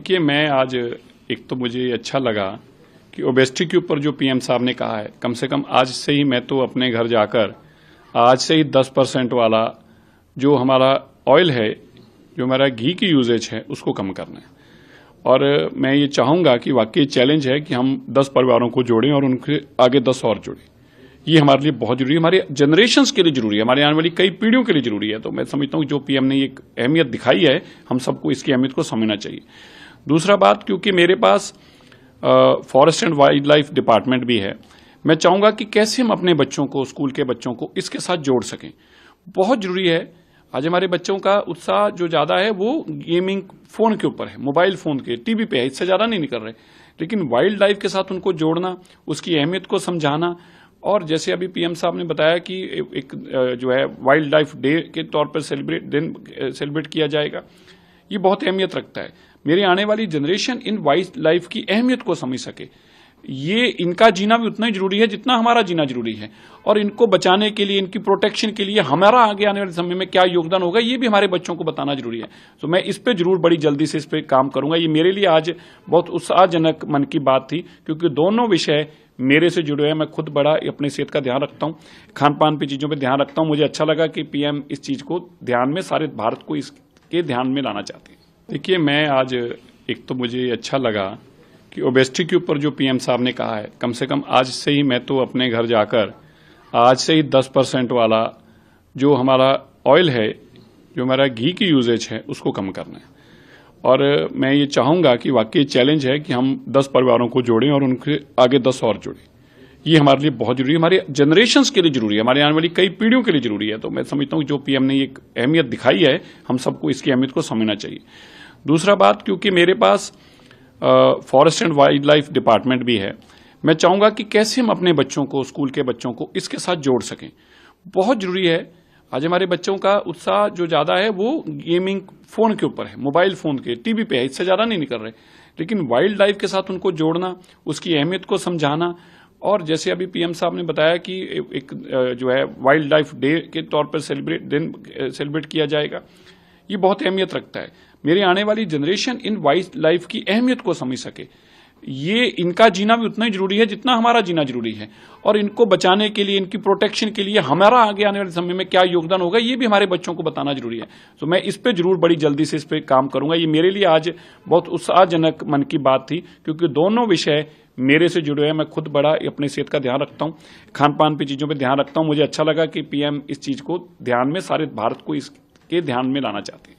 देखिए, मैं आज एक तो मुझे अच्छा लगा कि ओबेसिटी के ऊपर जो पीएम साहब ने कहा है, कम से कम आज से ही मैं तो अपने घर जाकर आज से ही 10% वाला जो हमारा ऑयल है, जो हमारा घी की यूजेज है, उसको कम करना है। और मैं ये चाहूंगा कि वाकई चैलेंज है कि हम 10 परिवारों को जोड़ें और उनके आगे 10 और जोड़ें। ये हमारे लिए बहुत जरूरी है, हमारे जनरेशंस के लिए जरूरी है, हमारे आने वाली कई पीढ़ियों के लिए जरूरी है। तो मैं समझता हूँ जो पीएम ने एक अहमियत दिखाई है, हम सबको इसकी अहमियत को समझना चाहिए। दूसरा बात, क्योंकि मेरे पास forest and wildlife department भी है, मैं चाहूंगा कि कैसे हम अपने बच्चों को, स्कूल के बच्चों को इसके साथ जोड़ सकें। बहुत जरूरी है। आज हमारे बच्चों का उत्साह जो ज्यादा है वो गेमिंग फोन के ऊपर है, मोबाइल फोन के, टीवी पे है, इससे ज्यादा नहीं निकल रहे। लेकिन वाइल्ड लाइफ के साथ उनको जोड़ना, उसकी अहमियत को समझाना, और जैसे अभी पीएम साहब ने बताया कि एक जो है वाइल्ड लाइफ डे के तौर पर सेलिब्रेट किया जाएगा, ये बहुत अहमियत रखता है। मेरी आने वाली जनरेशन इन वाइल्ड लाइफ की अहमियत को समझ सके। ये इनका जीना भी उतना ही जरूरी है जितना हमारा जीना जरूरी है, और इनको बचाने के लिए, इनकी प्रोटेक्शन के लिए हमारा आगे आने वाले समय में क्या योगदान होगा, ये भी हमारे बच्चों को बताना जरूरी है। तो मैं इस पे जरूर बड़ी जल्दी से इस पे काम करूंगा। ये मेरे लिए आज बहुत उत्साहजनक मन की बात थी, क्योंकि दोनों विषय मेरे से जुड़े हैं। मैं खुद बड़ा अपनी सेहत का ध्यान रखता हूँ, खान पान पे चीजों पे ध्यान रखता हूँ। मुझे अच्छा लगा कि पीएम इस चीज को ध्यान में, सारे भारत को इसके ध्यान में लाना चाहते हैं। देखिए, मैं आज एक तो मुझे अच्छा लगा कि ओबेसिटी के ऊपर जो पीएम साहब ने कहा है, कम से कम आज से ही मैं तो अपने घर जाकर आज से ही 10% वाला जो हमारा ऑयल है, जो हमारा घी की यूजेज है, उसको कम करना है। और मैं ये चाहूंगा कि वाकई चैलेंज है कि हम 10 परिवारों को जोड़ें और उनके आगे 10 और जोड़ें। ये हमारे लिए बहुत जरूरी है, हमारे जनरेशंस के लिए जरूरी है, हमारे आने वाली कई पीढ़ियों के लिए जरूरी है। तो मैं समझता हूँ जो पीएम ने एक अहमियत दिखाई है, हम सबको इसकी अहमियत को समझना चाहिए। दूसरा बात, क्योंकि मेरे पास forest and wildlife department भी है, मैं चाहूंगा कि कैसे हम अपने बच्चों को, स्कूल के बच्चों को इसके साथ जोड़ सकें। बहुत जरूरी है। आज हमारे बच्चों का उत्साह जो ज्यादा है वो गेमिंग फोन के ऊपर है, मोबाइल फोन के, टीवी पे है, इससे ज्यादा नहीं निकल रहे। लेकिन वाइल्ड लाइफ के साथ उनको जोड़ना, उसकी अहमियत को समझाना, और जैसे अभी पीएम साहब ने बताया कि एक जो है वाइल्ड लाइफ डे के तौर पर सेलिब्रेट किया जाएगा, ये बहुत अहमियत रखता है। मेरी आने वाली जनरेशन इन वाइल्ड लाइफ की अहमियत को समझ सके। ये इनका जीना भी उतना ही जरूरी है जितना हमारा जीना जरूरी है, और इनको बचाने के लिए, इनकी प्रोटेक्शन के लिए हमारा आगे आने वाले समय में क्या योगदान होगा, ये भी हमारे बच्चों को बताना जरूरी है। तो मैं इस पे जरूर बड़ी जल्दी से इस पे काम करूंगा। ये मेरे लिए आज बहुत उत्साहजनक मन की बात थी, क्योंकि दोनों विषय मेरे से जुड़े हैं। मैं खुद बड़ा अपनी सेहत का ध्यान रखता हूँ, खान पान पे चीजों पे ध्यान रखता हूँ। मुझे अच्छा लगा कि पीएम इस चीज को ध्यान में, सारे भारत को इसके ध्यान में लाना चाहते हैं।